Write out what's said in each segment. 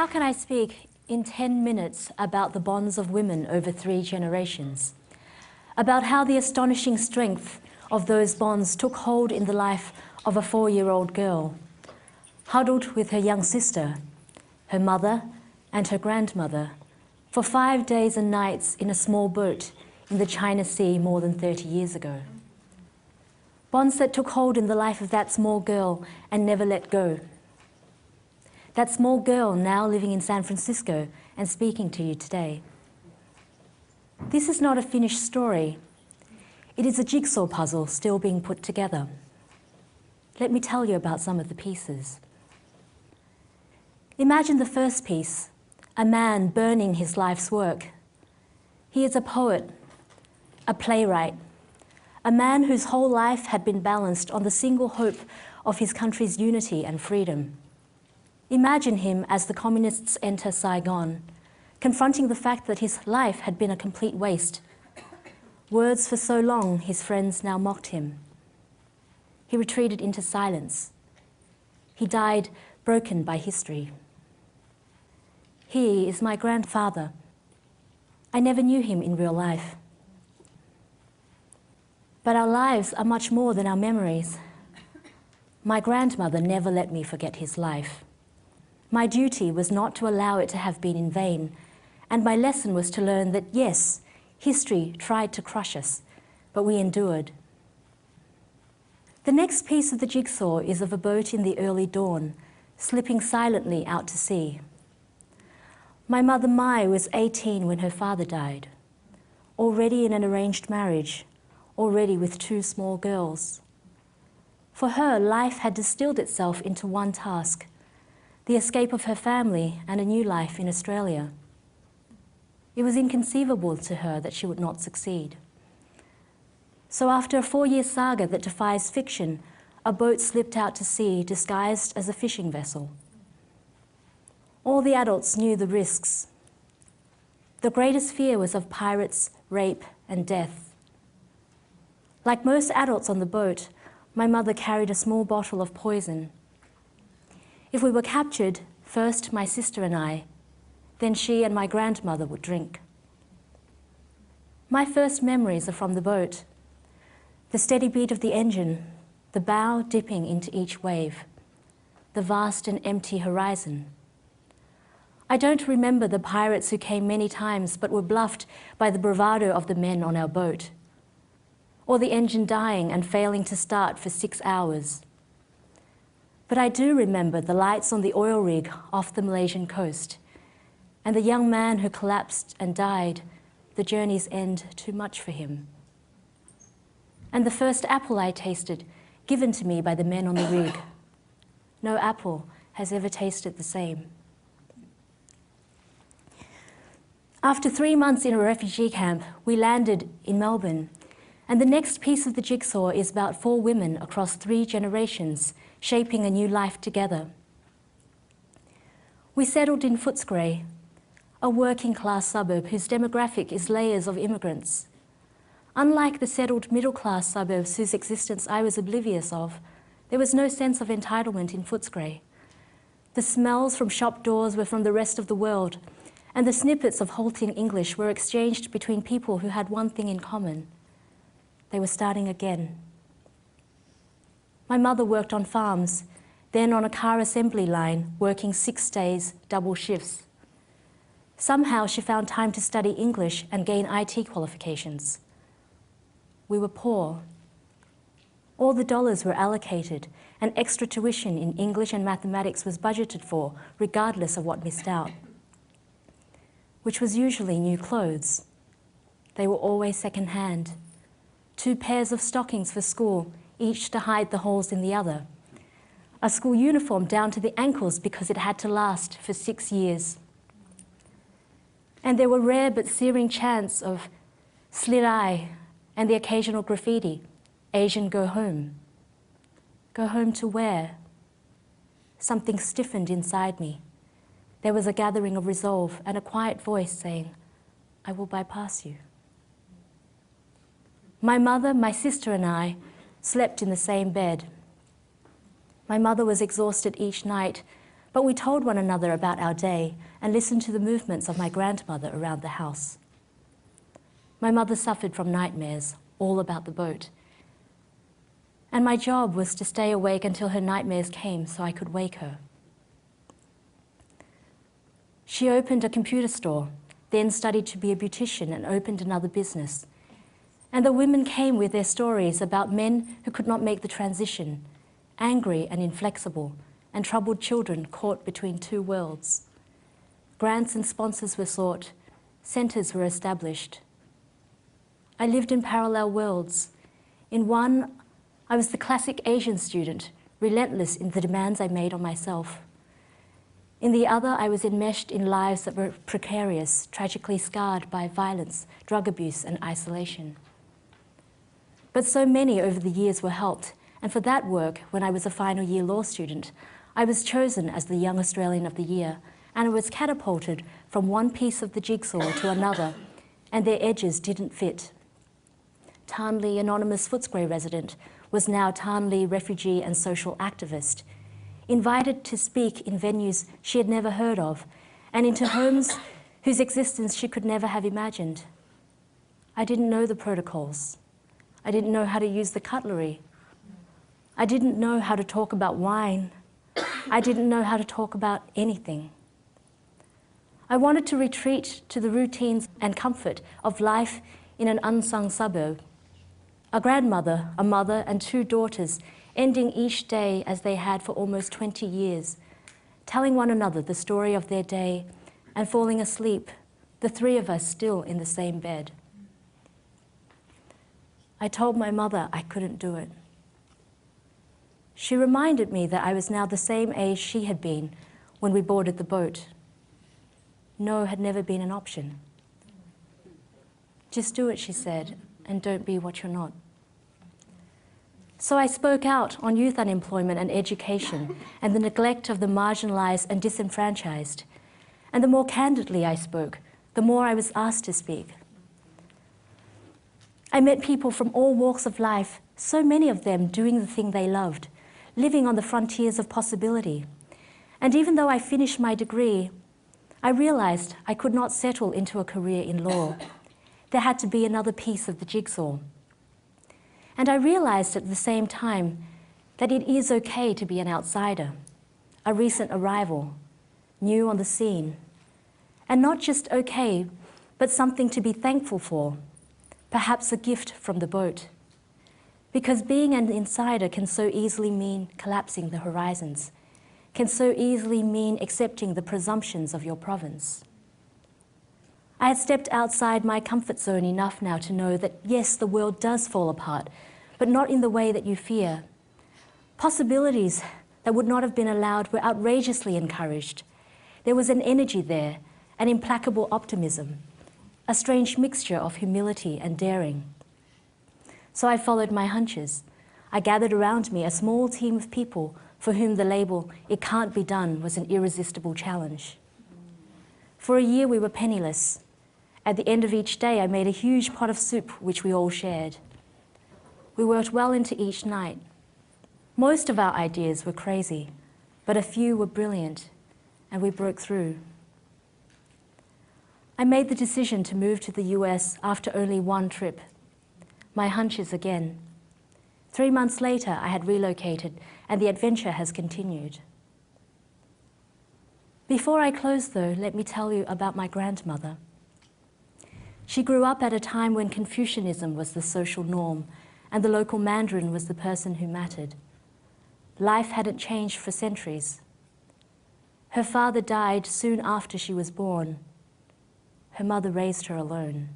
How can I speak in 10 minutes about the bonds of women over 3 generations? About how the astonishing strength of those bonds took hold in the life of a 4-year-old girl, huddled with her young sister, her mother and her grandmother, for 5 days and nights in a small boat in the China Sea more than 30 years ago. Bonds that took hold in the life of that small girl and never let go. That small girl now living in San Francisco and speaking to you today. This is not a finished story. It is a jigsaw puzzle still being put together. Let me tell you about some of the pieces. Imagine the first piece, a man burning his life's work. He is a poet, a playwright, a man whose whole life had been balanced on the single hope of his country's unity and freedom. Imagine him as the communists enter Saigon, confronting the fact that his life had been a complete waste. Words for so long, his friends now mocked him. He retreated into silence. He died broken by history. He is my grandfather. I never knew him in real life. But our lives are much more than our memories. My grandmother never let me forget his life. My duty was not to allow it to have been in vain, and my lesson was to learn that, yes, history tried to crush us, but we endured. The next piece of the jigsaw is of a boat in the early dawn, slipping silently out to sea. My mother Mai was 18 when her father died, already in an arranged marriage, already with 2 small girls. For her, life had distilled itself into one task, the escape of her family and a new life in Australia. It was inconceivable to her that she would not succeed. So after a 4-year saga that defies fiction, a boat slipped out to sea disguised as a fishing vessel. All the adults knew the risks. The greatest fear was of pirates, rape, and death. Like most adults on the boat, my mother carried a small bottle of poison. If we were captured, first my sister and I, then she and my grandmother would drink. My first memories are from the boat. The steady beat of the engine, the bow dipping into each wave, the vast and empty horizon. I don't remember the pirates who came many times but were bluffed by the bravado of the men on our boat, or the engine dying and failing to start for 6 hours. But I do remember the lights on the oil rig off the Malaysian coast, and the young man who collapsed and died, the journey's end too much for him. And the first apple I tasted, given to me by the men on the rig. No apple has ever tasted the same. After 3 months in a refugee camp, we landed in Melbourne, and the next piece of the jigsaw is about 4 women across 3 generations, shaping a new life together. We settled in Footscray, a working-class suburb whose demographic is layers of immigrants. Unlike the settled middle-class suburbs whose existence I was oblivious of, there was no sense of entitlement in Footscray. The smells from shop doors were from the rest of the world, and the snippets of halting English were exchanged between people who had one thing in common. They were starting again. My mother worked on farms, then on a car assembly line, working 6 days, double shifts. Somehow she found time to study English and gain IT qualifications. We were poor. All the dollars were allocated, and extra tuition in English and mathematics was budgeted for, regardless of what missed out, which was usually new clothes. They were always second-hand. 2 pairs of stockings for school, each to hide the holes in the other. A school uniform down to the ankles because it had to last for 6 years. And there were rare but searing chants of slit eye and the occasional graffiti, Asian go home. Go home to where? Something stiffened inside me. There was a gathering of resolve and a quiet voice saying, I will bypass you. My mother, my sister and I slept in the same bed. My mother was exhausted each night, But we told one another about our day and listened to the movements of my grandmother around the house. My mother suffered from nightmares, all about the boat. And my job was to stay awake until her nightmares came so I could wake her. She opened a computer store, then studied to be a beautician and opened another business. And the women came with their stories about men who could not make the transition, angry and inflexible, and troubled children caught between two worlds. Grants and sponsors were sought, centres were established. I lived in parallel worlds. In one, I was the classic Asian student, relentless in the demands I made on myself. In the other, I was enmeshed in lives that were precarious, tragically scarred by violence, drug abuse, and isolation. But so many over the years were helped, and for that work, when I was a final year law student, I was chosen as the Young Australian of the Year, and I was catapulted from one piece of the jigsaw to another, and their edges didn't fit. Tanli, anonymous Footscray resident, was now Tanli refugee and social activist, invited to speak in venues she had never heard of, and into homes whose existence she could never have imagined. I didn't know the protocols. I didn't know how to use the cutlery. I didn't know how to talk about wine. I didn't know how to talk about anything. I wanted to retreat to the routines and comfort of life in an unsung suburb. A grandmother, a mother, and two daughters ending each day as they had for almost 20 years, telling one another the story of their day and falling asleep, the three of us still in the same bed. I told my mother I couldn't do it. She reminded me that I was now the same age she had been when we boarded the boat. No had never been an option. Just do it, she said, and don't be what you're not. So I spoke out on youth unemployment and education and the neglect of the marginalised and disenfranchised. And the more candidly I spoke, the more I was asked to speak. I met people from all walks of life, so many of them doing the thing they loved, living on the frontiers of possibility. And even though I finished my degree, I realised I could not settle into a career in law. There had to be another piece of the jigsaw. And I realised at the same time that it is okay to be an outsider, a recent arrival, new on the scene. And not just okay, but something to be thankful for, perhaps a gift from the boat. Because being an insider can so easily mean collapsing the horizons, can so easily mean accepting the presumptions of your province. I had stepped outside my comfort zone enough now to know that yes, the world does fall apart, but not in the way that you fear. Possibilities that would not have been allowed were outrageously encouraged. There was an energy there, an implacable optimism, a strange mixture of humility and daring. So I followed my hunches. I gathered around me a small team of people for whom the label, "it can't be done," was an irresistible challenge. For a year we were penniless. At the end of each day, I made a huge pot of soup which we all shared. We worked well into each night. Most of our ideas were crazy, but a few were brilliant, and we broke through. I made the decision to move to the US after only one trip. My hunches again. 3 months later, I had relocated, and the adventure has continued. Before I close, though, let me tell you about my grandmother. She grew up at a time when Confucianism was the social norm, and the local Mandarin was the person who mattered. Life hadn't changed for centuries. Her father died soon after she was born. Her mother raised her alone.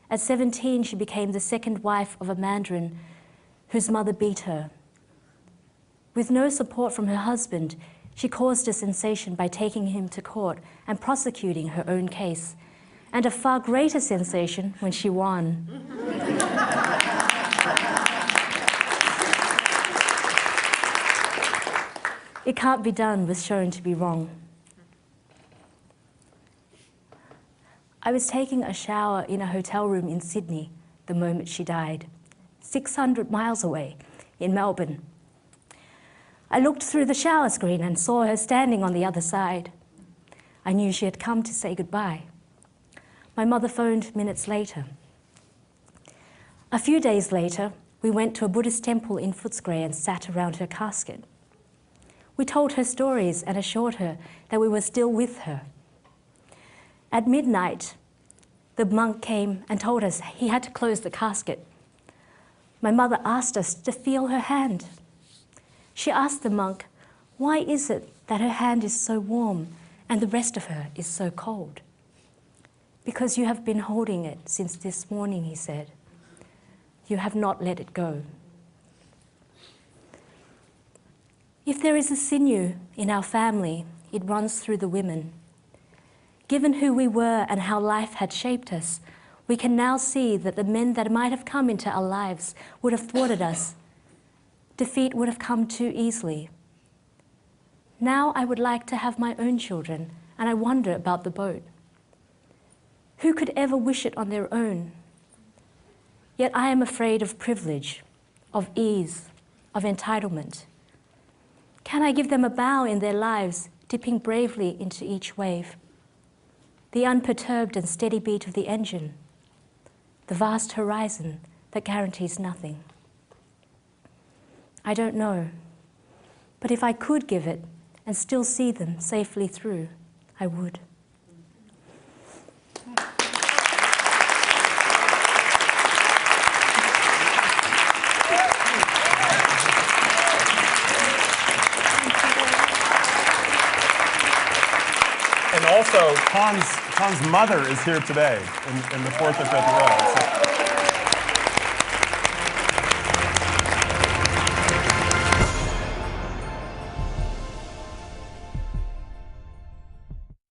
At 17, she became the second wife of a Mandarin whose mother beat her. With no support from her husband, she caused a sensation by taking him to court and prosecuting her own case, and a far greater sensation when she won. It can't be done was shown to be wrong. I was taking a shower in a hotel room in Sydney the moment she died, 600 miles away in Melbourne. I looked through the shower screen and saw her standing on the other side. I knew she had come to say goodbye. My mother phoned minutes later. A few days later, we went to a Buddhist temple in Footscray and sat around her casket. We told her stories and assured her that we were still with her. At midnight, the monk came and told us he had to close the casket. My mother asked us to feel her hand. She asked the monk, why is it that her hand is so warm and the rest of her is so cold? Because you have been holding it since this morning, he said. You have not let it go. If there is a sinew in our family, it runs through the women. Given who we were and how life had shaped us, we can now see that the men that might have come into our lives would have thwarted us. Defeat would have come too easily. Now I would like to have my own children, and I wonder about the boat. Who could ever wish it on their own? Yet I am afraid of privilege, of ease, of entitlement. Can I give them a bow in their lives, dipping bravely into each wave? The unperturbed and steady beat of the engine, the vast horizon that guarantees nothing. I don't know, but if I could give it and still see them safely through, I would. And also, Tan's mother is here today in the fourth or fifth row. So